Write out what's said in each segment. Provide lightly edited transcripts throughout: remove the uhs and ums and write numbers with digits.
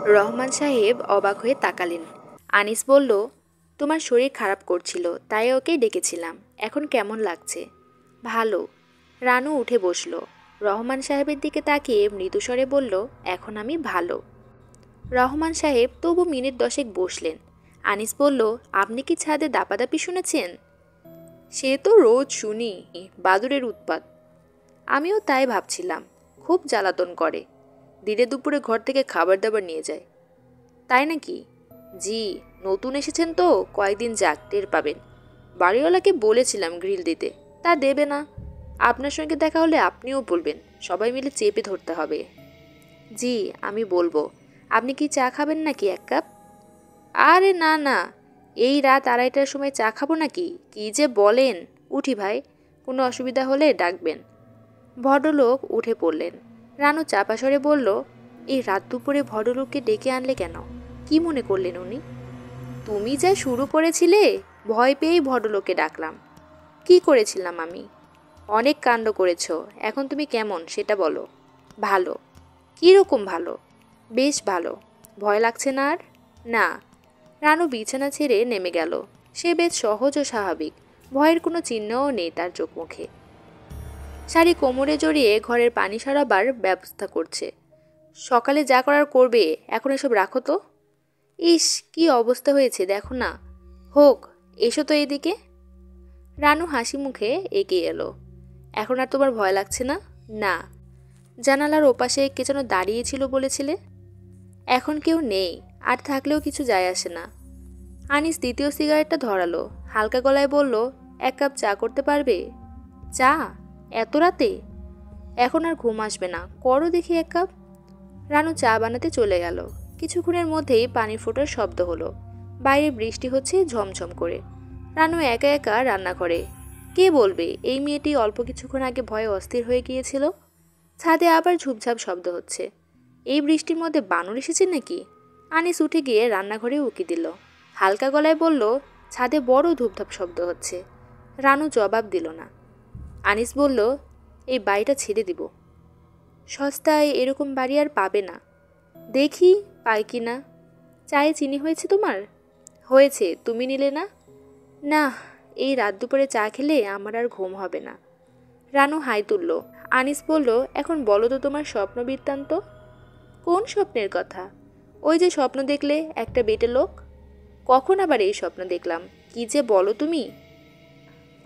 রহমান সাহেব অবাক হয়ে তাকালেন। আনিস বলল, তোমার শরীর খারাপ করছিল, তাই ওকে ডেকেছিলাম। এখন কেমন লাগছে? ভালো। রানু উঠে বসল। রহমান সাহেবের দিকে তাকিয়ে মৃদুস্বরে বলল, এখন আমি ভালো। রহমান সাহেব তবু মিনিট 10 বসলেন। আনিস বলল, আপনি কি ছাদে দাপাদাপি শুনেছেন? সে তো রোজ শুনি, বাদুড়ের উৎপাত। আমিও তাই ভাবছিলাম, খুব জ্বালাতন করে। দিনে দুপুরে ঘর থেকে খাবার দাবার নিয়ে যায়। তাই নাকি? জি। নতুন এসেছেন তো, কয়েকদিন যাক, টের পাবেন। বাড়িওয়ালাকে বলেছিলাম গ্রিল দিতে, তা দেবে না। আপনার সঙ্গে দেখা হলে আপনিও বলবেন, সবাই মিলে চেপে ধরতে হবে। জি, আমি বলবো। আপনি কি চা খাবেন নাকি 1 কাপ? আরে না না, এই রাত 2:30টার সময় চা খাবো নাকি? কি যে বলেন। উঠি ভাই, কোনো অসুবিধা হলে ডাকবেন। ভদ্রলোক উঠে পড়লেন। রানু চাপা স্বরে বলল, এই রাত দুপুরে ভদ্রলোককে ডেকে আনলে কেন? কি মনে করলেন উনি? তুমি যা শুরু করেছিলে, ভয় পেয়েই ভদ্রলোককে ডাকলাম। কি করেছিলাম আমি? অনেক কাণ্ড করেছ। এখন তুমি কেমন সেটা বলো। ভালো। কী রকম ভালো? বেশ ভালো। ভয় লাগছে না আর? না। রানু বিছানা ছেড়ে নেমে গেল। সে বেশ সহজ ও স্বাভাবিক, ভয়ের কোনো চিহ্নও নেই তার চোখ মুখে। শাড়ি কোমরে জড়িয়ে ঘরের পানি সরাবার ব্যবস্থা করছে। সকালে যা করার করবে, এখন এসব রাখো তো। ইস, কি অবস্থা হয়েছে দেখো না। হোক, এসো তো এদিকে। রানু হাসি মুখে এগিয়ে এলো। এখন আর তোমার ভয় লাগছে না? না। জানালার ওপাশে কে যেন দাঁড়িয়েছিল বলেছিলে? এখন কেউ নেই, আর থাকলেও কিছু যায় আসে না। আনিস দ্বিতীয় সিগারেটটা ধরালো, হালকা গলায় বলল, 1 কাপ চা করতে পারবে? চা? এত রাতে? এখন আর ঘুম আসবে না, করো দেখি 1 কাপ। রানু চা বানাতে চলে গেল। কিছুক্ষণের মধ্যেই পানির ফোঁটার শব্দ হলো। বাইরে বৃষ্টি হচ্ছে ঝমঝম করে। রানু একা একা রান্না করে। কে বলবে এই মেয়েটি অল্প কিছুক্ষণ আগে ভয়ে অস্থির হয়ে গিয়েছিল? ছাদে আবার ঝুপঝাপ শব্দ হচ্ছে। এই বৃষ্টির মধ্যে বানর এসেছে নাকি? আনিস উঠে গিয়ে রান্নাঘরে উকি দিল। হালকা গলায় বলল, ছাদে বড় ধূপধাপ শব্দ হচ্ছে। রানু জবাব দিল না। আনিস বলল, এই বাড়িটা ছেড়ে দিব। সস্তায় এরকম বাড়ি আর পাবে না। দেখি পাই কি না। চায়ে চিনি হয়েছে তোমার? হয়েছে, তুমি নিলে না? না, এই রাত দুপুরে চা খেলে আমার আর ঘুম হবে না। রানু হাই তুলল। আনিস বলল, এখন বলো তো তোমার স্বপ্ন বৃত্তান্ত। কোন স্বপ্নের কথা? ওই যে স্বপ্ন দেখলে একটা বেটে লোক। কখন আবার এই স্বপ্ন দেখলাম? কি যে বলো তুমি।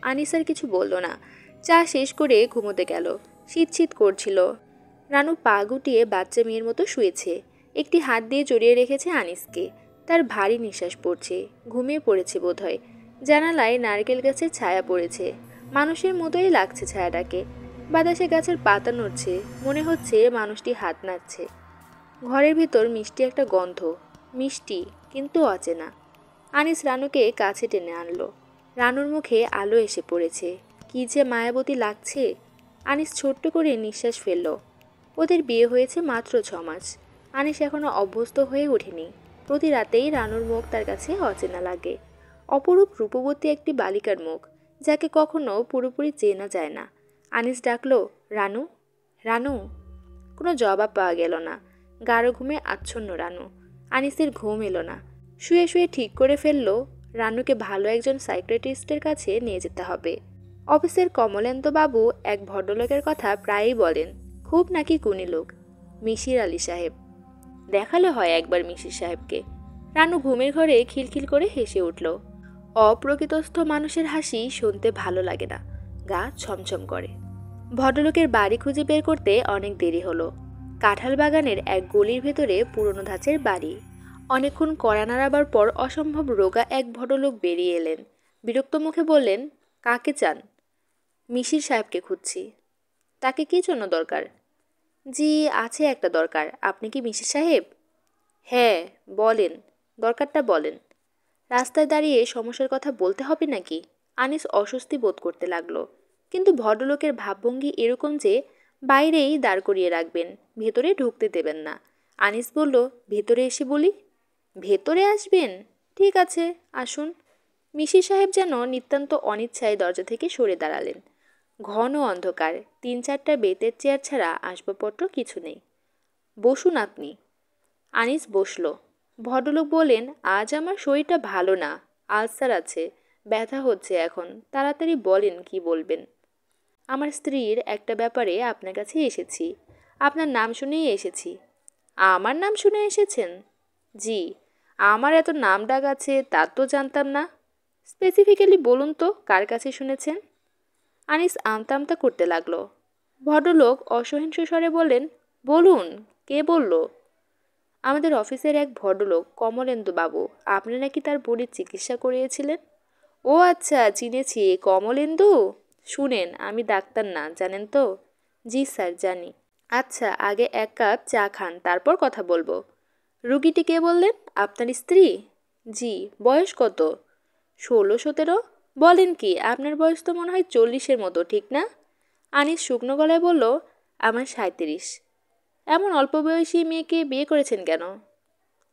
আনিস আর কিছু বলল না। চা শেষ করে ঘুমোতে গেল। শীত শীত করছিল। রানু পা গুটিয়ে বাচ্চা মেয়ের মতো শুয়েছে। একটি হাত দিয়ে জড়িয়ে রেখেছে আনিসকে। তার ভারী নিঃশ্বাস পড়ছে। ঘুমিয়ে পড়েছে বোধহয়। জানালায় নারকেল গাছের ছায়া পড়েছে। মানুষের মতোই লাগছে ছায়াটাকে। বাতাসে গাছের পাতা নড়ছে। মনে হচ্ছে মানুষটি হাত নাড়ছে। ঘরের ভিতর মিষ্টি একটা গন্ধ। মিষ্টি, কিন্তু অচেনা। আনিস রানুকে কাছে টেনে আনলো। রানুর মুখে আলো এসে পড়েছে। কি যে মায়াবতী লাগছে। আনিস ছোট্ট করে নিঃশ্বাস ফেলল। ওদের বিয়ে হয়েছে মাত্র 6 মাস। আনিস এখনো অভ্যস্ত হয়ে ওঠেনি। প্রতি রাতেই রানুর মুখ তার কাছে অচেনা লাগে। অপরূপ রূপবতী একটি বালিকার মুখ, যাকে কখনো পুরোপুরি চেনা যায় না। আনিস ডাকলো, রানু, রানু। কোনো জবাব পাওয়া গেল না। গাঢ় ঘুমে আচ্ছন্ন রানু। আনিসের ঘুম এলো না। শুয়ে শুয়ে ঠিক করে ফেলল, রানুকে ভালো একজন সাইকিয়াট্রিস্টের কাছে নিয়ে যেতে হবে। অফিসের কমলেন্দবাবু এক ভদ্রলোকের কথা প্রায়ই বলেন, খুব নাকি গুণী লোক, মিশির আলী সাহেব। দেখালে হয় একবার মিশির সাহেবকে। রানু ঘুমের ঘরে খিলখিল করে হেসে উঠল। অপ্রকৃতস্থ মানুষের হাসি শুনতে ভালো লাগে না, গা ছমছম করে। ভদ্রলোকের বাড়ি খুঁজে বের করতে অনেক দেরি হলো। কাঁঠাল বাগানের এক গলির ভেতরে পুরনো ধাঁচের বাড়ি। অনেকক্ষণ কড়া নাড়াবার পর অসম্ভব রোগা এক ভদ্রলোক বেরিয়ে এলেন। বিরক্ত মুখে বললেন, কাকে চান? মিশির সাহেবকে খুঁজছি। তাকে কী জন্য দরকার? জি, আছে একটা দরকার। আপনি কি মিশির সাহেব? হ্যাঁ, বলেন, দরকারটা বলেন। রাস্তায় দাঁড়িয়ে সমস্যার কথা বলতে হবে নাকি? আনিস অস্বস্তি বোধ করতে লাগলো। কিন্তু ভদ্রলোকের ভাবভঙ্গি এরকম যে বাইরেই দাঁড় করিয়ে রাখবেন, ভেতরে ঢুকতে দেবেন না। আনিস বলল, ভেতরে এসে বলি। ভেতরে আসবেন? ঠিক আছে, আসুন। মিশির সাহেব যেন নিতান্ত অনিচ্ছায় দরজা থেকে সরে দাঁড়ালেন। ঘন অন্ধকার। 3-4টা বেতের চেয়ার ছাড়া আসবাবপত্র কিছু নেই। বসুন আপনি। আনিস বসল। ভদ্রলোক বললেন, আজ আমার শরীরটা ভালো না, আলসার আছে, ব্যথা হচ্ছে এখন, তাড়াতাড়ি বলেন কি বলবেন। আমার স্ত্রীর একটা ব্যাপারে আপনার কাছে এসেছি। আপনার নাম শুনেই এসেছি। আমার নাম শুনে এসেছেন? জি। আমার এত নাম ডাক আছে তা তো জানতাম না। স্পেসিফিক্যালি বলুন তো কার কাছে শুনেছেন? আনিস আমতা আমতা করতে লাগলো। ভদ্রলোক অসহিষ্ণু স্বরে বললেন, বলুন, কে বলল? আমাদের অফিসের এক ভদ্রলোক কমলেন্দু বাবু, আপনি নাকি তার বুড়ির চিকিৎসা করিয়েছিলেন। ও আচ্ছা, চিনেছি, কমলেন্দু। শুনেন, আমি ডাক্তার না, জানেন তো? জি স্যার, জানি। আচ্ছা, আগে এক কাপ চা খান, তারপর কথা বলবো। রুগীটি কে বললেন? আপনার স্ত্রী? জি। বয়স কত? 16-17। বলেন কি, আপনার বয়স তো মনে হয় 40-এর মতো, ঠিক না? আনিস শুকনো গলায় বলল, আমার 37। এমন অল্প বয়সী মেয়েকে বিয়ে করেছেন কেন?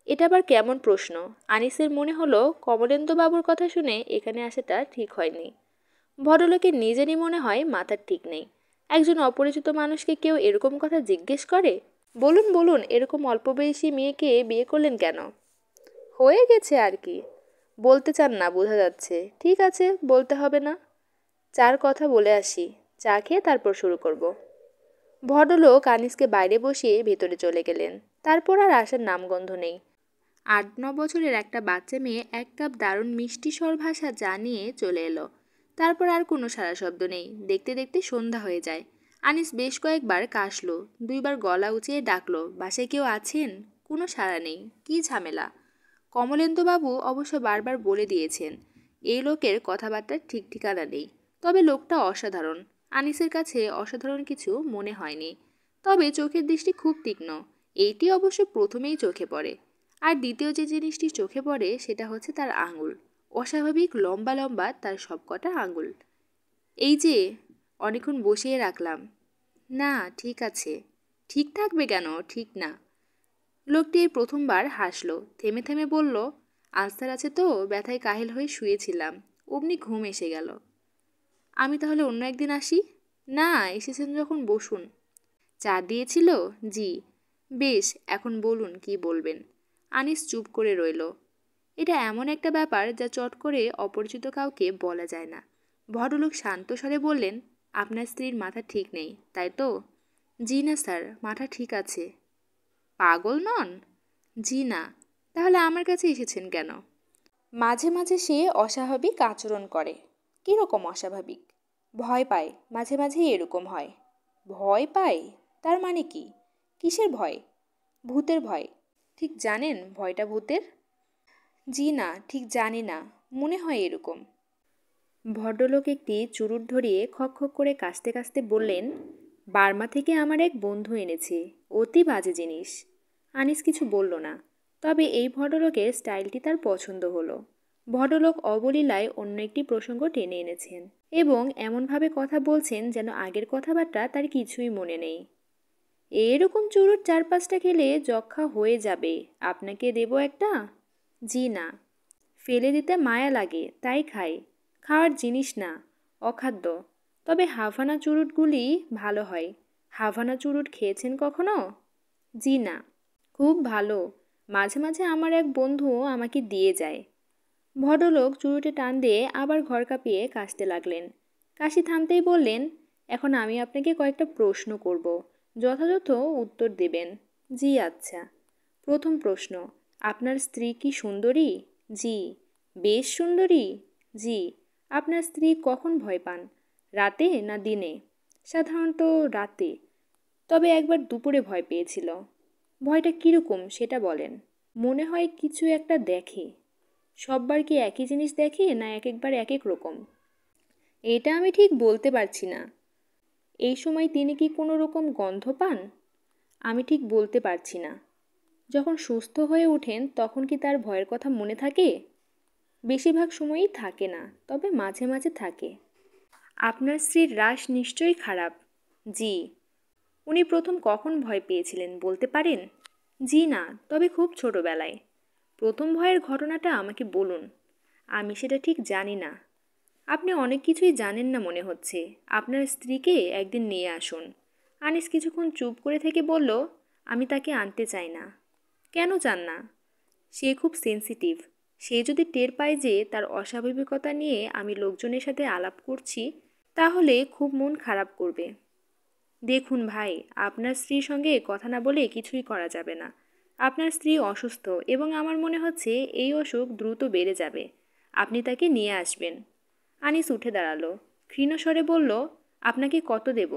এটা আবার কেমন প্রশ্ন? আনিসের মনে হলো কমলেন্দুবাবুর কথা শুনে এখানে আসাটা ঠিক হয়নি। ভদ্রলোকের নিজেরই মনে হয় মাথার ঠিক নেই। একজন অপরিচিত মানুষকে কেউ এরকম কথা জিজ্ঞেস করে? বলুন বলুন, এরকম অল্প বয়সী মেয়েকে বিয়ে করলেন কেন? হয়ে গেছে আর কি। বলতে চান না বোঝা যাচ্ছে। ঠিক আছে, বলতে হবে না। চার কথা বলে আসি, চা খেয়ে তারপর শুরু করব। ভদ্রলোক আনিসকে বাইরে বসিয়ে ভেতরে চলে গেলেন। তারপর আর আসার নামগন্ধ নেই। 8-9 বছরের একটা বাচ্চা মেয়ে এক কাপ দারুণ মিষ্টি স্বর ভাষা জানিয়ে চলে এলো। তারপর আর কোনো সাড়া শব্দ নেই। দেখতে দেখতে সন্ধ্যা হয়ে যায়। আনিস বেশ কয়েকবার কাশলো, 2বার গলা উঁচিয়ে ডাকলো, বাসায় কেউ আছেন? কোনো সাড়া নেই। কী ঝামেলা! কমলেন্দুবাবু অবশ্য বারবার বলে দিয়েছেন, এই লোকের কথাবার্তার ঠিক ঠিকানা নেই। তবে লোকটা অসাধারণ। আনিসের কাছে অসাধারণ কিছু মনে হয়নি। তবে চোখের দৃষ্টি খুব তীক্ষ্ণ, এইটি অবশ্য প্রথমেই চোখে পড়ে। আর দ্বিতীয় যে জিনিসটি চোখে পড়ে সেটা হচ্ছে তার আঙুল। অস্বাভাবিক লম্বা লম্বা তার সবকটা আঙুল। এই যে, অনেকক্ষণ বসিয়ে রাখলাম। না, ঠিক আছে। ঠিক থাকবে কেন? ঠিক না। লোকটি এই প্রথমবার হাসল, থেমে থেমে বলল, আলসার আছে তো, ব্যথায় কাহিল হয়ে শুয়েছিলাম, অমনি ঘুম এসে গেল। আমি তাহলে অন্য একদিন আসি? না, এসেছেন যখন বসুন। চা দিয়েছিল? জি। বেশ, এখন বলুন কি বলবেন। আনিস চুপ করে রইল। এটা এমন একটা ব্যাপার যা চট করে অপরিচিত কাউকে বলা যায় না। ভদ্রলোক শান্ত স্বরে বললেন, আপনার স্ত্রীর মাথা ঠিক নেই, তাই তো? জি না স্যার, মাথা ঠিক আছে। পাগল নন? জি না। তাহলে আমার কাছে এসেছেন কেন? মাঝে মাঝে সে অস্বাভাবিক আচরণ করে। কীরকম অস্বাভাবিক? ভয় পায়, মাঝে মাঝেই এরকম হয়। ভয় পায়? তার মানে কি? কিসের ভয়? ভূতের ভয়। ঠিক জানেন ভয়টা ভূতের? জি না, ঠিক জানি না, মনে হয় এরকম। ভদ্রলোক একটি চুরুট ধরিয়ে খক খক করে কাশতে কাশতে বললেন, বার্মা থেকে আমার এক বন্ধু এনেছে, অতি বাজে জিনিস। আনিস কিছু বলল না। তবে এই ভদ্রলোকের স্টাইলটি তার পছন্দ হলো। ভদ্রলোক অবলীলায় অন্য একটি প্রসঙ্গ টেনে এনেছেন এবং এমনভাবে কথা বলছেন যেন আগের কথাবার্তা তার কিছুই মনে নেই। এরকম চুরুট 4-5টা খেলে যক্ষা হয়ে যাবে, আপনাকে দেব একটা? জি না। ফেলে দিতে মায়া লাগে, তাই খাই। খাওয়ার জিনিস না, অখাদ্য। তবে হাভানা চুরুটগুলি ভালো হয়। হাভানা চুরুট খেয়েছেন কখনো? জি না। খুব ভালো। মাঝে মাঝে আমার এক বন্ধু আমাকে দিয়ে যায়। ভদ্রলোক চুরুটে টান দিয়ে আবার ঘর কাঁপিয়ে কাশতে লাগলেন। কাশি থামতেই বললেন, এখন আমি আপনাকে কয়েকটা প্রশ্ন করব, যথাযথ উত্তর দেবেন। জি আচ্ছা। প্রথম প্রশ্ন, আপনার স্ত্রী কি সুন্দরী? জি। বেশ সুন্দরী? জি। আপনার স্ত্রী কখন ভয় পান, রাতে না দিনে? সাধারণত রাতে, তবে একবার দুপুরে ভয় পেয়েছিল। ভয়টা কীরকম সেটা বলেন। মনে হয় কিছু একটা দেখে। সববার কি একই জিনিস দেখে না এক একবার এক এক রকম? এটা আমি ঠিক বলতে পারছি না। এই সময় তিনি কি কোনো রকম গন্ধ পান? আমি ঠিক বলতে পারছি না। যখন সুস্থ হয়ে ওঠেন তখন কি তার ভয়ের কথা মনে থাকে? বেশিরভাগ সময়ই থাকে না, তবে মাঝে মাঝে থাকে। আপনার স্ত্রীর রাশ নিশ্চয়ই খারাপ। জি। উনি প্রথম কখন ভয় পেয়েছিলেন বলতে পারেন? জি না, তবে খুব ছোটবেলায়। প্রথম ভয়ের ঘটনাটা আমাকে বলুন। আমি সেটা ঠিক জানি না। আপনি অনেক কিছুই জানেন না মনে হচ্ছে। আপনার স্ত্রীকে একদিন নিয়ে আসুন। আনিস কিছুক্ষণ চুপ করে থেকে বলল, আমি তাকে আনতে চাই না। কেন চান না? সে খুব সেনসিটিভ। সে যদি টের পায় যে তার অস্বাভাবিকতা নিয়ে আমি লোকজনের সাথে আলাপ করছি, তাহলে খুব মন খারাপ করবে। দেখুন ভাই, আপনার স্ত্রীর সঙ্গে কথা না বলে কিছুই করা যাবে না। আপনার স্ত্রী অসুস্থ এবং আমার মনে হচ্ছে এই অসুখ দ্রুত বেড়ে যাবে। আপনি তাকে নিয়ে আসবেন। আনিস উঠে দাঁড়ালো। ক্ষীণ স্বরে বলল, আপনাকে কত দেব?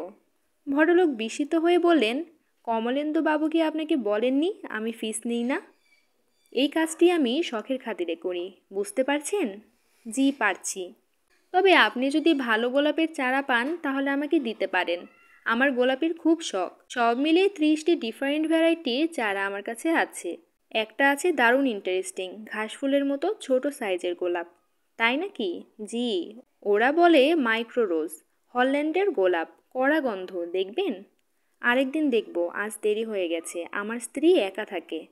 ভদ্রলোক বিস্মিত হয়ে বললেন, কমলেন্দু বাবু কি আপনাকে বলেননি আমি ফিস নিই না? এই কাজটি আমি শখের খাতিরে করি, বুঝতে পারছেন? জি পারছি। তবে আপনি যদি ভালো গোলাপের চারা পান তাহলে আমাকে দিতে পারেন। আমার গোলাপের খুব শখ। সব মিলিয়ে 30টি ডিফারেন্ট ভ্যারাইটির চারা আমার কাছে আছে। একটা আছে দারুণ ইন্টারেস্টিং, ঘাসফুলের মতো ছোট সাইজের গোলাপ। তাই নাকি? জি, ওরা বলে মাইক্রো রোজ। হল্যান্ডের গোলাপ, কড়া গন্ধ, দেখবেন? আরেকদিন দেখব, আজ দেরি হয়ে গেছে, আমার স্ত্রী একা থাকে।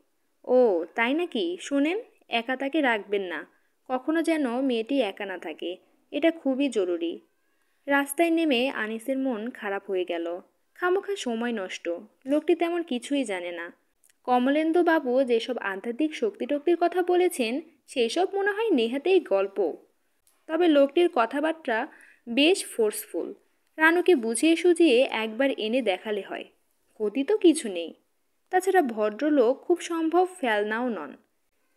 ও তাই নাকি? শোনেন, একা তাকে রাখবেন না। কখনো যেন মেয়েটি একা না থাকে, এটা খুবই জরুরি। রাস্তায় নেমে আনিসের মন খারাপ হয়ে গেল। খামোখা সময় নষ্ট। লোকটি তেমন কিছুই জানে না। কমলেন্দু বাবু যেসব আধ্যাত্মিক শক্তিটক্তির কথা বলেছেন সেই সব মনে হয় নেহাতেই গল্প। তবে লোকটির কথাবার্তা বেশ ফোর্সফুল। রানুকে বুঝিয়ে সুঝিয়ে একবার এনে দেখালে হয়। ক্ষতি তো কিছু নেই। তাছাড়া ভদ্রলোক খুব সম্ভব ফেলনাও নন।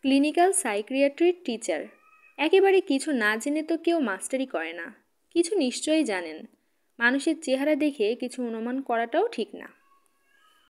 Clinical সাইকিয়াট্রির teacher. একেবারে কিছু না জেনে তো কেউ মাস্টারি করে না। কিছু নিশ্চয়ই জানেন। মানুষের চেহারা দেখে কিছু অনুমান করাটাও ঠিক না।